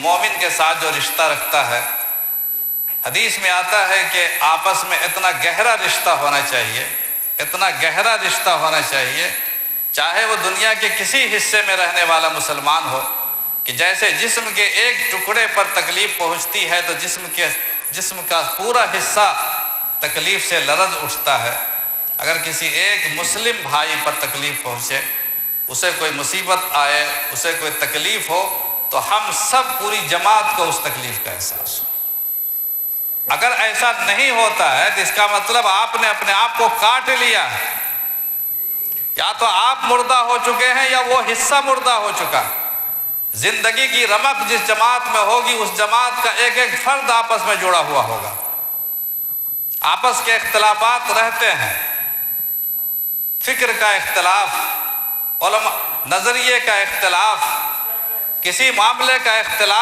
مومن کے ساتھ جو رشتہ رکھتا ہے، حدیث میں آتا ہے کہ آپس میں اتنا گہرا رشتہ ہونا چاہیے، اتنا گہرا رشتہ ہونا چاہیے، چاہے وہ دنیا کے کسی حصے میں رہنے والا مسلمان ہو، کہ جیسے جسم کے ایک ٹکڑے پر تکلیف پہنچتی ہے تو جسم کا پورا حصہ تکلیف سے لرز اٹھتا ہے۔ اگر کسی ایک مسلم بھائی پر تکلیف پہنچے، اسے کوئی مصیبت آئے، اسے کوئی تکلیف ہو، تو ہم سب پوری جماعت کو اس تکلیف کا احساس ہو۔ اگر ایسا نہیں ہوتا ہے تو اس کا مطلب آپ نے اپنے آپ کو کاٹ لیا ہے، یا تو آپ مردہ ہو چکے ہیں یا وہ حصہ مردہ ہو چکا۔ زندگی کی رمق جس جماعت میں ہوگی، اس جماعت کا ایک ایک فرد آپس میں جڑا ہوا ہوگا۔ آپس کے اختلافات رہتے ہیں، فکر کا اختلاف، علماء نظریے کا اختلاف، کسی معاملے کا اختلاف،